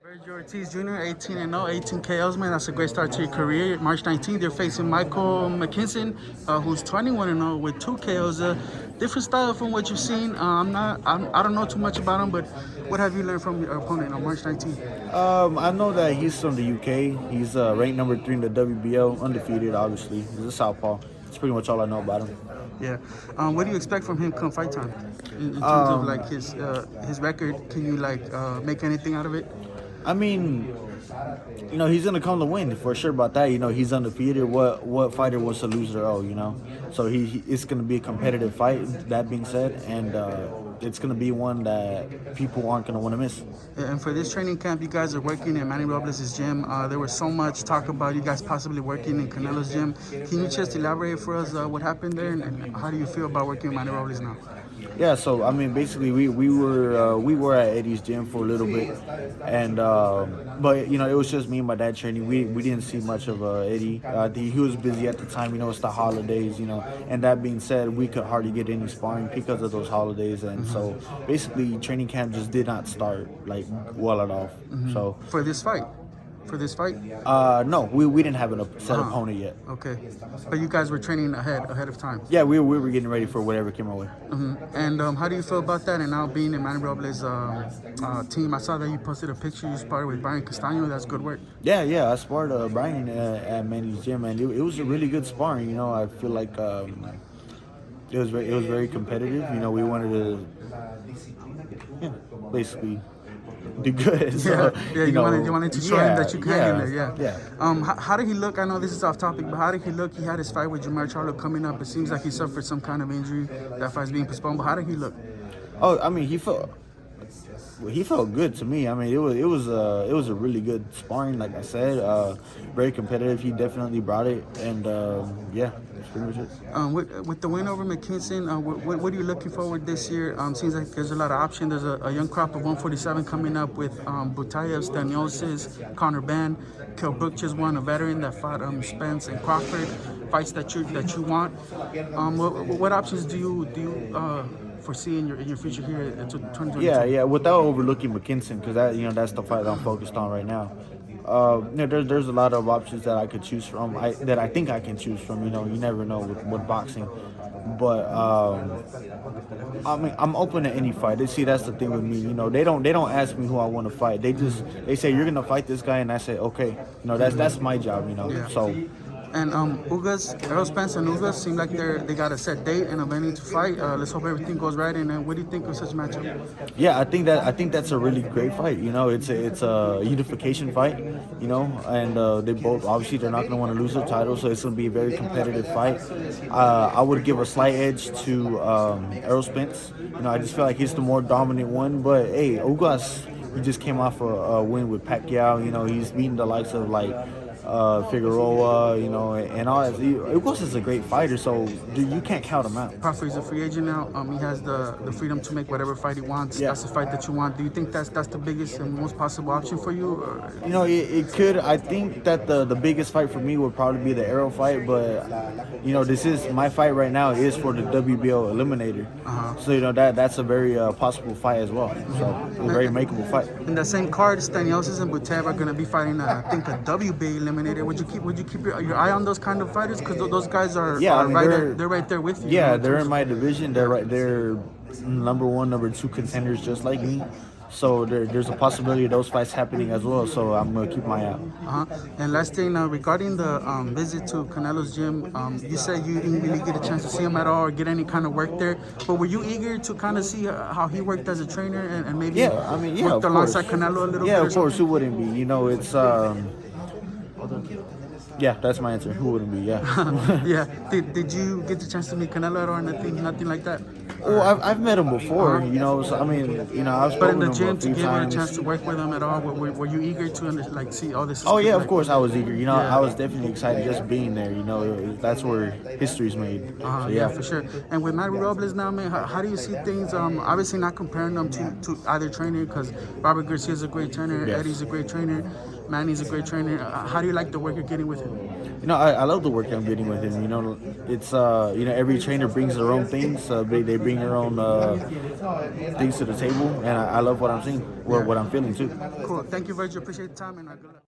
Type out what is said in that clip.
Vergil Ortiz Jr., 18-0, 18 KOs, man. That's a great start to your career. March 19th, you're facing Michael McKinson, who's 21-0 with 2 KOs. Different style from what you've seen. I don't know too much about him, but what have you learned from your opponent on March 19th? I know that he's from the UK. He's ranked number 3 in the WBO, undefeated, obviously. He's a southpaw. That's pretty much all I know about him. Yeah. What do you expect from him come fight time? In terms of like his record, can you make anything out of it? I mean, he's gonna come to win for sure about that. He's undefeated. What fighter wants to lose their own? So it's gonna be a competitive fight. That being said, and it's gonna be one that people aren't gonna want to miss. And for this training camp, you guys are working in Manny Robles' gym. There was so much talk about you guys possibly working in Canelo's gym. Can you just elaborate for us what happened there, and how do you feel about working in Manny Robles now? Yeah, so I mean, basically, we were at Eddie's gym for a little bit, and but it was just me and my dad training. We didn't see much of Eddie. He was busy at the time. It's the holidays. And that being said, we could hardly get any sparring because of those holidays, and so basically, training camp just did not start well at all. So For this fight? no, we didn't have a set opponent yet. Okay, but you guys were training ahead of time. Yeah, we were getting ready for whatever came our way. And how do you feel about that? And now being in Manny Robles' team, I saw that you posted a picture you sparred with Brian Castaño. That's good work. Yeah, I sparred Brian at Manny's gym, and it was a really good sparring. I feel like it was very competitive. We wanted to basically do good. So, you wanted to show him that you can in there. Yeah. How did he look? I know this is off topic, but how did he look? He had his fight with Jamar Charlo coming up. It seems like he suffered some kind of injury. That fight's being postponed. But how did he look? Oh, I mean, he felt good to me. I mean, it was a really good sparring. Like I said, very competitive. He definitely brought it, and that's pretty much it. With the win over McKinson, what are you looking forward this year? Seems like there's a lot of options. There's a young crop of 147 coming up with Butayev, Staniosis, Connor Ben, Kell Brook just won, a veteran that fought Spence and Crawford, fights that you want. What options do you foresee in your future here to 2022? Yeah, without overlooking McKinson, because that's the fight I'm focused on right now. There's a lot of options that I could choose from. That I think I can choose from. You never know with boxing, but I mean, I'm open to any fight. That's the thing with me. They don't ask me who I want to fight. They say you're gonna fight this guy, and I say okay. That's my job. So. And Ugas, Errol Spence and Ugas seem like they got a set date and a venue to fight. Let's hope everything goes right. And what do you think of such a matchup? Yeah, I think that's a really great fight. It's a unification fight. And they both obviously they're not going to want to lose their title, so it's going to be a very competitive fight. I would give a slight edge to Errol Spence. I just feel like he's the more dominant one. But hey, Ugas, he just came off a win with Pacquiao. He's beaten the likes of Figueroa, and all that. Ugas is a great fighter, so you can't count him out. Crawford is a free agent now. He has the freedom to make whatever fight he wants. Yeah. That's the fight that you want. Do you think that's the biggest and most possible option for you? Or? It could. I think that the biggest fight for me would probably be the Arrow fight, but this is my fight right now is for the WBO Eliminator. So that's a very possible fight as well. So a very makeable fight. In the same card, Staniosis and Butayev are going to be fighting, I think, a WBA Eliminator. Would you keep your eye on those kind of fighters? Because those guys are they're right there with you. Yeah, they're in my division. They're number 1, number 2 contenders just like me. So there's a possibility of those fights happening as well. So I'm gonna keep my eye out. And last thing, regarding the visit to Canelo's gym, you said you didn't really get a chance to see him at all or get any kind of work there. But were you eager to kind of see how he worked as a trainer and maybe worked alongside Canelo a little bit? Yeah, of course. Who wouldn't be? It's. Yeah, that's my answer. Who wouldn't be? Yeah. Yeah. Did you get the chance to meet Canelo or nothing like that? Oh, I've met him before. So I mean, I've spoken But in the to him gym, a to few give you a times. chance to work with him at all, were you eager to see all this? Oh yeah, of course I was eager. I was definitely excited just being there. That's where history's made. So, yeah, for sure. And with Manny Robles now, man, how do you see things? Obviously not comparing them to either trainer, because Robert Garcia's a great trainer, Yes. Eddie's a great trainer, Manny's a great trainer. How do you like the work you're getting with him? You know, I love the work I'm getting with him. You know, it's you know, every trainer brings their own things. They bring their own things to the table, and I love what I'm seeing, what I'm feeling too. Cool. Thank you, Vergil. Appreciate the time and good luck.